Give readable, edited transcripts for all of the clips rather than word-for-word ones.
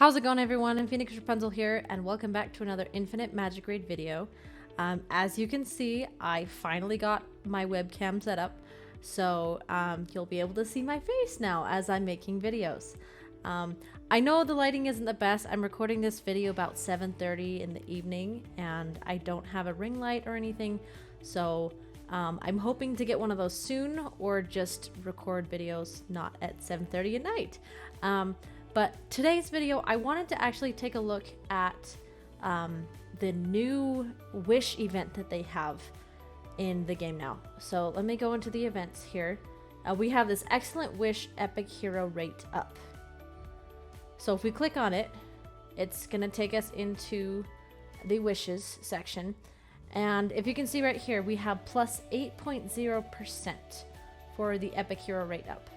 How's it going, everyone? I'm Phoenix Rapunzel here, and welcome back to another Infinite Magicraid video. As you can see, I finally got my webcam set up, so you'll be able to see my face now as I'm making videos. I know the lighting isn't the best. I'm recording this video about 7:30 in the evening, and I don't have a ring light or anything, so I'm hoping to get one of those soon, or just record videos not at 7:30 at night. But today's video, I wanted to actually take a look at the new wish event that they have in the game now. So let me go into the events here. We have this excellent wish epic hero rate up. So if we click on it, it's gonna take us into the wishes section. And if you can see right here, we have plus 8.0% for the epic hero rate up.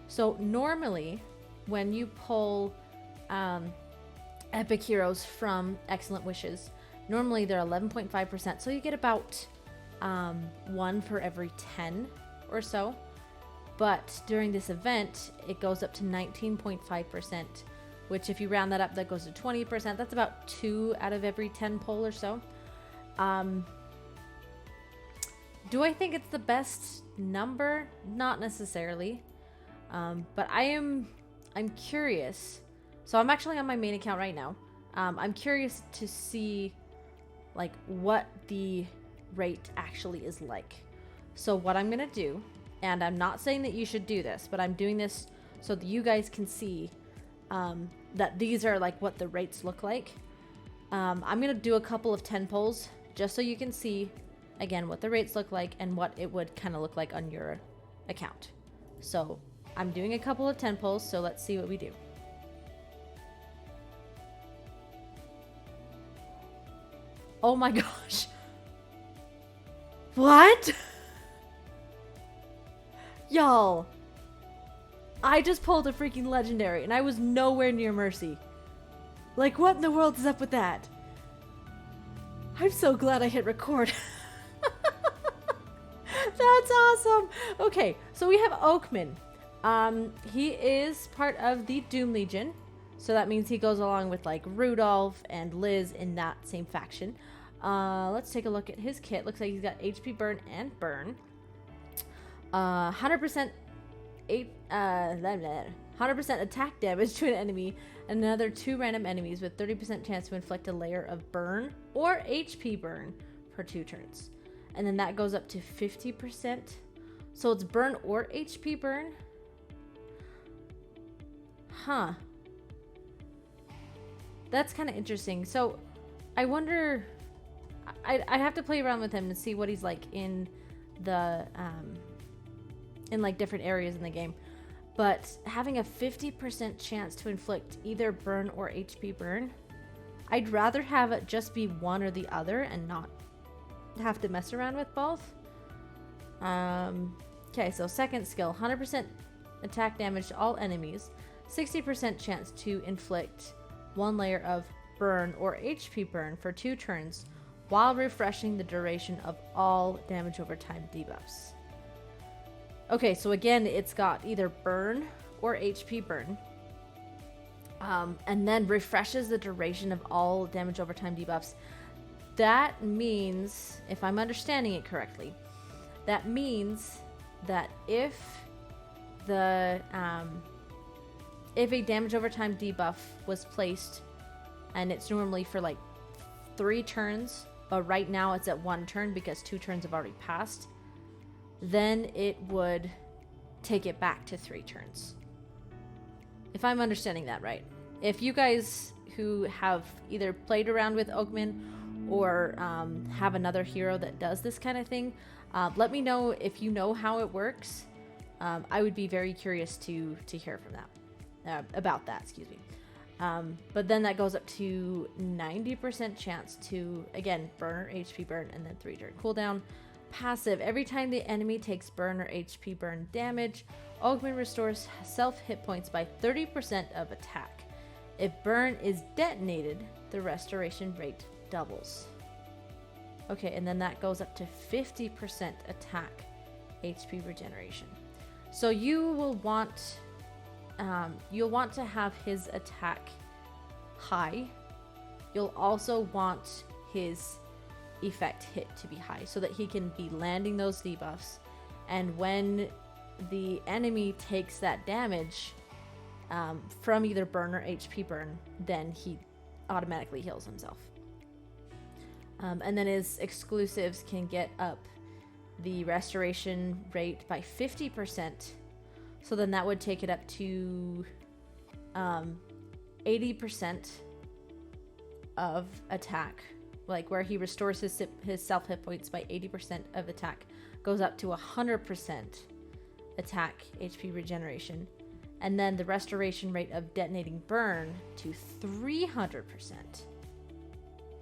So normally, when you pull epic heroes from excellent wishes, normally they're 11.5%, so you get about 1 for every 10 or so. But during this event, it goes up to 19.5%, which if you round that up, that goes to 20%. That's about 2 out of every 10 pull or so. Do I think it's the best number? Not necessarily. But I'm curious. So I'm actually on my main account right now. I'm curious to see like what the rate actually is like. So what I'm gonna do, and I'm not saying that you should do this, but I'm doing this so that you guys can see that these are like what the rates look like. I'm gonna do a couple of 10 polls just so you can see again what the rates look like and what it would kind of look like on your account. So I'm doing a couple of 10 polls, so let's see what we do. Oh my gosh. What? Y'all. I just pulled a freaking legendary and I was nowhere near Mercy. Like, what in the world is up with that? I'm so glad I hit record. That's awesome. Okay, so we have Oakman. He is part of the Doom Legion, so that means he goes along with like Rudolph and Liz in that same faction. Let's take a look at his kit. Looks like he's got HP burn and burn. 100% 100% attack damage to an enemy, and another 2 random enemies with 30% chance to inflict a layer of burn or HP burn for 2 turns. And then that goes up to 50%. So it's burn or HP burn. Huh. That's kind of interesting. So I wonder, I'd have to play around with him and see what he's like in the in like different areas in the game. But having a 50% chance to inflict either burn or HP burn, I'd rather have it just be one or the other and not have to mess around with both. Okay, so second skill, 100% attack damage to all enemies, 60% chance to inflict 1 layer of burn or HP burn for 2 turns while refreshing the duration of all damage over time debuffs. Okay, so again, it's got either burn or HP burn, and then refreshes the duration of all damage over time debuffs. That means, if I'm understanding it correctly, that means that if a damage over time debuff was placed, and it's normally for like 3 turns, but right now it's at 1 turn because 2 turns have already passed, then it would take it back to 3 turns. If I'm understanding that right. If you guys who have either played around with Oakman or have another hero that does this kind of thing, let me know if you know how it works. I would be very curious to hear from that. About that, excuse me. But then that goes up to 90% chance to, again, burn or HP burn, and then 3 turn cooldown. Passive, every time the enemy takes burn or HP burn damage, Oakman restores self hit points by 30% of attack. If burn is detonated, the restoration rate doubles. Okay, and then that goes up to 50% attack HP regeneration. So you will want you'll want to have his attack high. You'll also want his effect hit to be high so that he can be landing those debuffs. And when the enemy takes that damage from either burn or HP burn, then he automatically heals himself. And then his exclusives can get up the restoration rate by 50%. So then that would take it up to 80% of attack. Like where he restores his self hit points by 80% of attack, goes up to 100% attack HP regeneration. And then the restoration rate of detonating burn to 300%.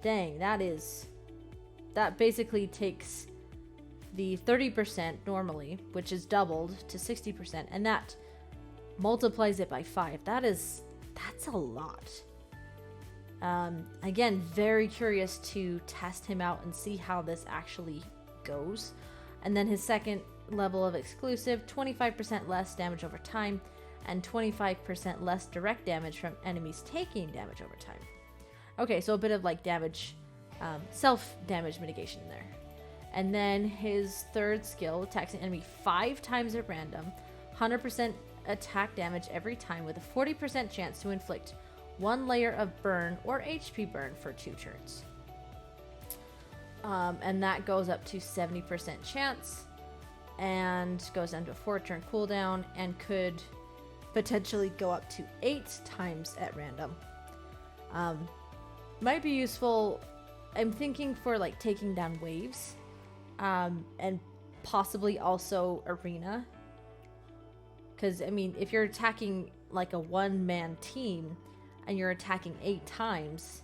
Dang, that basically takes the 30% normally, which is doubled to 60%, and that multiplies it by 5. That's a lot. Again, very curious to test him out and see how this actually goes. And then his second level of exclusive, 25% less damage over time, and 25% less direct damage from enemies taking damage over time. Okay, so a bit of like damage, self-damage mitigation there. And then his third skill, attacks an enemy 5 times at random, 100% attack damage every time with a 40% chance to inflict 1 layer of burn or HP burn for 2 turns. And that goes up to 70% chance and goes down to a 4-turn cooldown and could potentially go up to 8 times at random. Might be useful, I'm thinking, for like taking down waves, and possibly also arena. Because, I mean, if you're attacking like a 1-man team and you're attacking 8 times,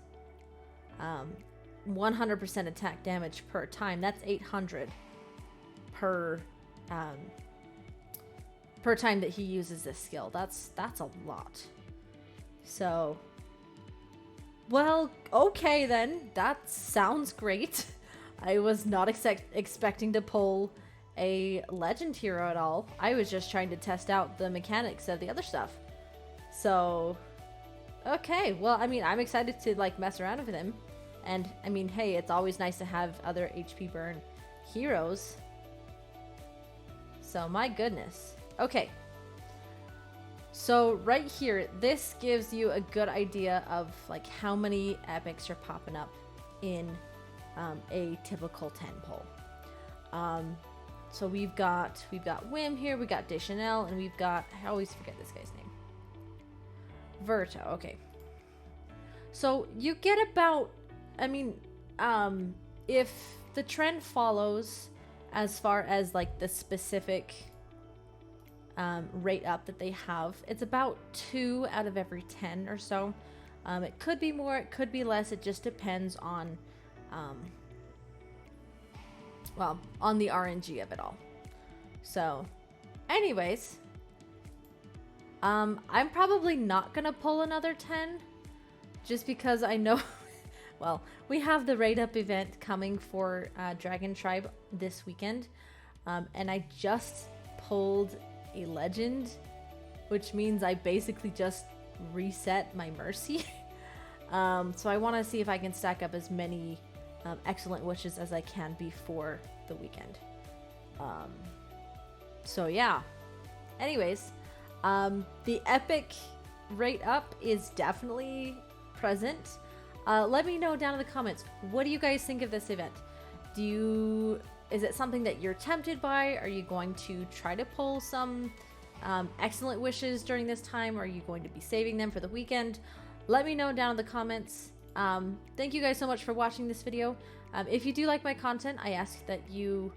100% attack damage per time, that's 800 per time that he uses this skill. That's a lot. So, well, okay then. That sounds great. I was not expecting to pull a legend hero at all. I was just trying to test out the mechanics of the other stuff. So, okay. Well, I mean, I'm excited to like mess around with him. And I mean, hey, it's always nice to have other HP burn heroes. So, my goodness. Okay. So right here, this gives you a good idea of like how many epics are popping up in a typical 10 pull. So we've got Wim here, we got Deschanel, and we've got, I always forget this guy's name. Verto, okay. So you get about, I mean, if the trend follows as far as like the specific rate up that they have, it's about 2 out of every 10 or so. It could be more, it could be less, it just depends on well, on the RNG of it all. So anyways, I'm probably not gonna pull another 10 just because I know well, we have the rate up event coming for Dragon Tribe this weekend, and I just pulled a legend, which means I basically just reset my mercy. So I want to see if I can stack up as many excellent wishes as I can before the weekend. So yeah, anyways, the epic rate up is definitely present. Let me know down in the comments, what do you guys think of this event? Is it something that you're tempted by? Are you going to try to pull some excellent wishes during this time? Or are you going to be saving them for the weekend? Let me know down in the comments. Thank you guys so much for watching this video. If you do like my content, I ask that you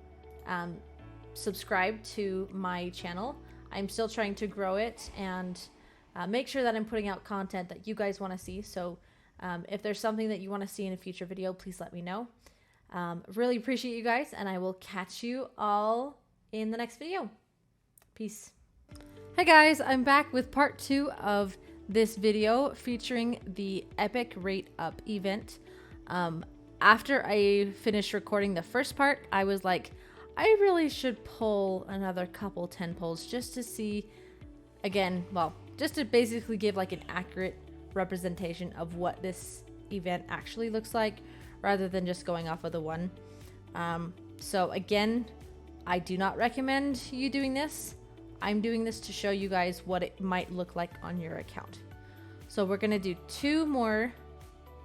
subscribe to my channel. I'm still trying to grow it and make sure that I'm putting out content that you guys want to see. So if there's something that you want to see in a future video, please let me know. Really appreciate you guys, and I will catch you all in the next video. Peace. Hey guys, I'm back with part 2 of this video featuring the epic rate up event. After I finished recording the first part, I was like, I really should pull another couple 10 pulls just to see, again, well, just to basically give like an accurate representation of what this event actually looks like, rather than just going off of the one. So again, I do not recommend you doing this. I'm doing this to show you guys what it might look like on your account. So we're gonna do 2 more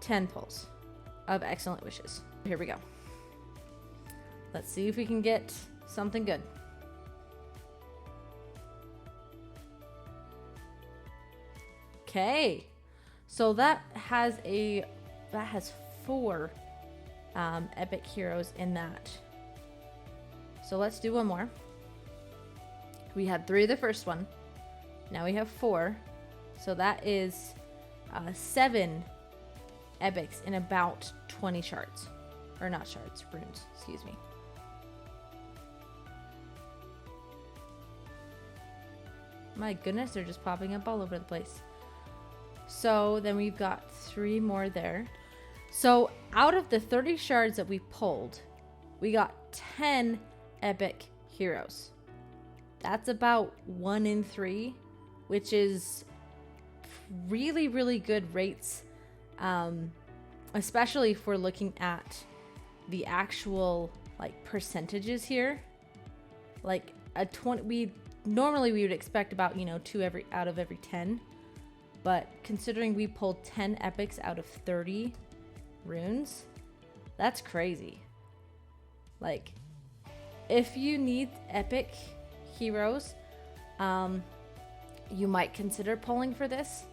10 pulls of Excellent Wishes. Here we go. Let's see if we can get something good. Okay, so that has 4 epic heroes in that. So let's do one more. We had 3 the first one. Now we have 4. So that is 7 epics in about 20 shards. Or not shards, runes, excuse me. My goodness, they're just popping up all over the place. So then we've got 3 more there. So out of the 30 shards that we pulled, we got 10 epic heroes. That's about 1 in 3, which is really, really good rates. Especially if we're looking at the actual like percentages here. Like a 20, normally we would expect about, 2 out of every 10. But considering we pulled 10 epics out of 30 runes, that's crazy. Like, if you need epic heroes, you might consider pulling for this.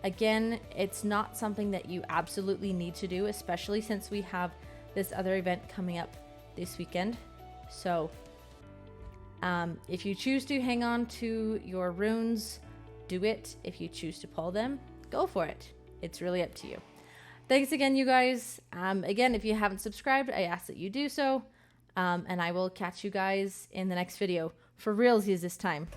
Again, it's not something that you absolutely need to do, especially since we have this other event coming up this weekend. So, if you choose to hang on to your runes, do it. If you choose to pull them, go for it. It's really up to you. Thanks again, you guys. Again, if you haven't subscribed, I ask that you do so. And I will catch you guys in the next video. For realsies this time.